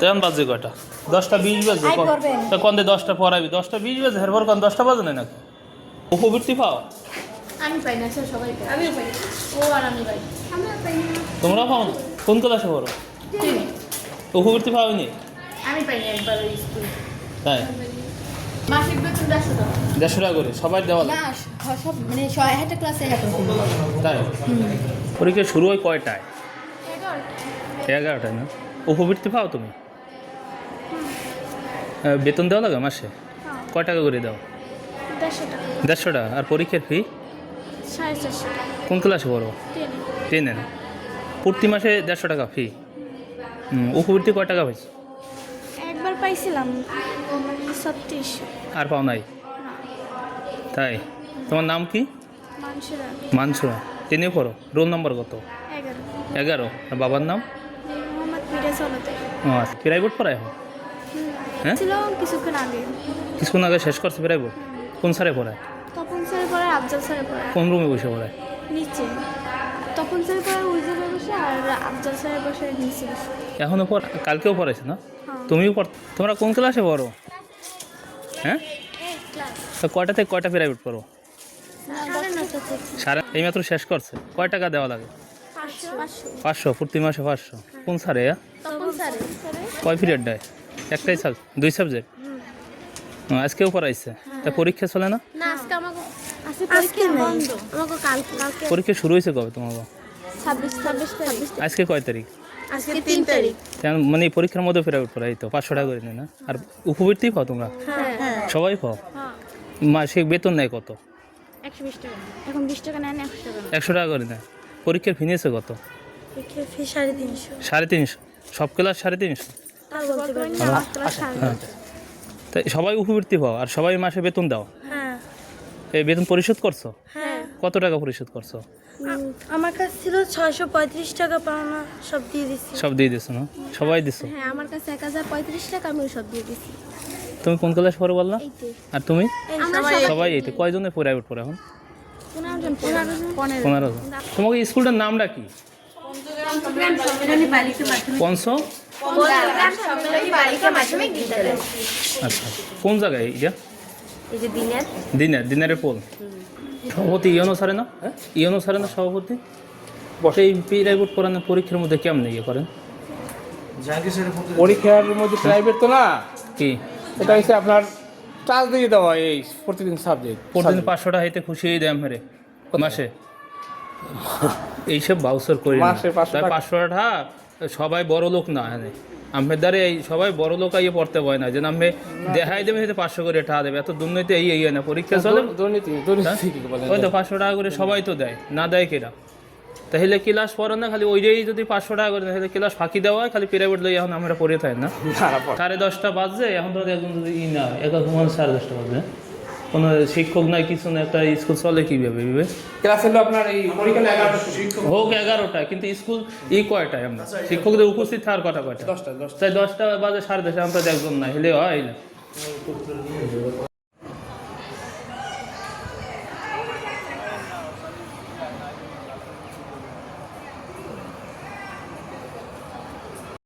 তেমন বাজে কয়টা 10টা 20 বাজে তা কোন 10টা পড়াবি 10টা 20 বাজে হেরবার কোন 10টা বাজে না নাকি উপবৃত্তি পাও আমি পাই না স্যার সবাই পাই আমিও পাই ও আর আমি পাই আমিও পাই না তোমরা পাও না কোন ক্লাসে পড়ো উপবৃত্তি পাওনি আমি পাই না একবার ওই স্কুল তাই মাসিক বেতন 150 টাকা করে সবাই দেওয়া না সব মানে একটা ক্লাসে একটা তাই পরীক্ষা শুরু হয় কয়টায় 11টায় না উপবৃত্তি পাও তুমি বেতন দেওয়া লাগে মাসে কয় টাকা করে দাও 150 টাকা আর পরীক্ষার ফি 450 কোন ক্লাসে পড়ো 10 না প্রতি মাসে 150 টাকা ফি উপবৃত্তি কয় টাকা পাইছো একবার পাইছিলাম মানে 36 আর পাও নাই তাই তোমার নাম কি মানসুরা 10-এ পড়ো রোল নম্বর কত 11 আর বাবার নাম ও আচ্ছা প্রাইভেট পড়ায় এখন হ্যাঁ কিছুক্ষণ আগে শেষ করছে প্রাইভেট কোন স্যারে পড়ায় তপন স্যার পড়ায় আফজাল স্যার পড়ায় কোন রুমে বসে পড়ায় নিচে তপন স্যার পড়ায় ওই জায়গায় বসে আর আফজাল স্যার বসে নিচে বসে এখনও কালকেও পড়াইছে না তুমিও তোমরা কোন ক্লাসে পড়ো হ্যাঁ তো কয়টা থেকে কয়টা প্রাইভেট পড়ো এই মাত্র শেষ করছে কয় টাকা দেওয়া লাগে 500 প্রতি মাসে 500 কোন স্যারে কয় পিরিয়ড দেয় একটাই দুই সাবজেক্ট আজকেও পড়াইছে তা পরীক্ষা চলে না পরীক্ষা শুরু হয়েছে কবে তোমার আজকে কয় তারিখ মানে পরীক্ষার মধ্যে প্রাইভেট পড়াই তো 500 টাকা করে নেয় না আর উপবৃত্তি পাও তোমরা সবাই পাও মাসিক বেতন নেয় কত 120 টাকা এখন 20 টাকা নেন 100 টাকা করে নেয় পরীক্ষার ফি নিয়েছে কত পরীক্ষার ফি 350 350 সব ক্লাস 350 তাই সবাই উপবৃত্তি পাও আর সবাই মাসে বেতন দাও এই বেতন পরিশোধ করছো কত টাকা পরিশোধ করছো আমার কাছে ছিল 635 টাকা পাওনা সব দিয়ে দিছি না সবাই দিছো আমার কাছে 1035 টাকা আমি সব দিয়ে দিছি তুমি কোন ক্লাস পড়ো বললা আর তুমি সবাই এইতে কয়জনে প্রাইভেট পড়ে এখন 15 জন তোমাকে স্কুলটার নামটা কি আচ্ছা কোন জায়গায় এটা দিনের পোল সভাপতি ইয়নো সারে না সভাপতি বসে এই প্রাইভেট পড়ানো পরীক্ষার মধ্যে কেমন ইয়ে করেন পরীক্ষার মধ্যে প্রাইভেট তো না কি এটা হচ্ছে আপনার চার্জ দিয়ে দেওয়া এই প্রতিদিন সাবজেক্ট প্রতিদিন 500 টাকা হাইতে খুশি হয়ে দেয় মেরে মাসে এইসব বাউসার করি মাসে 500 টাকা সবাই বড় লোক না হ্যাঁ আমার দ্বারে এই সবাই বড় লোক আইয়ে পড়তে পারে না যেন আমি দেখাই দেবে হয়তো 500 করে টাকা দেবে এত দুর্নীতি এই না পরীক্ষা চলে ওই তো 500 টাকা করে সবাই তো দেয় না দেয় কেরা তাহলে ক্লাস পড়ো না খালি ওইটাই যদি 500 টাকা করে তাহলে ক্লাস ফাঁকি দেওয়া হয় খালি প্রাইভেট লই এখন আমরা পড়ে থাকি না 10:30 বাজে এখন তো একজন যদি না 11:30 বাজে কোনো শিক্ষক নাই কিছু না একটা স্কুল চলে কীভাবে ক্লাস হলো আপনার এই পরীক্ষা 11টা হোক 11টা কিন্তু স্কুল কয়টায় আমরা শিক্ষকদের উপস্থিত থাকার কথা কয়টা 10টা তাই 10টা বাজে 10:30 আমরা একজন না হলে হয় না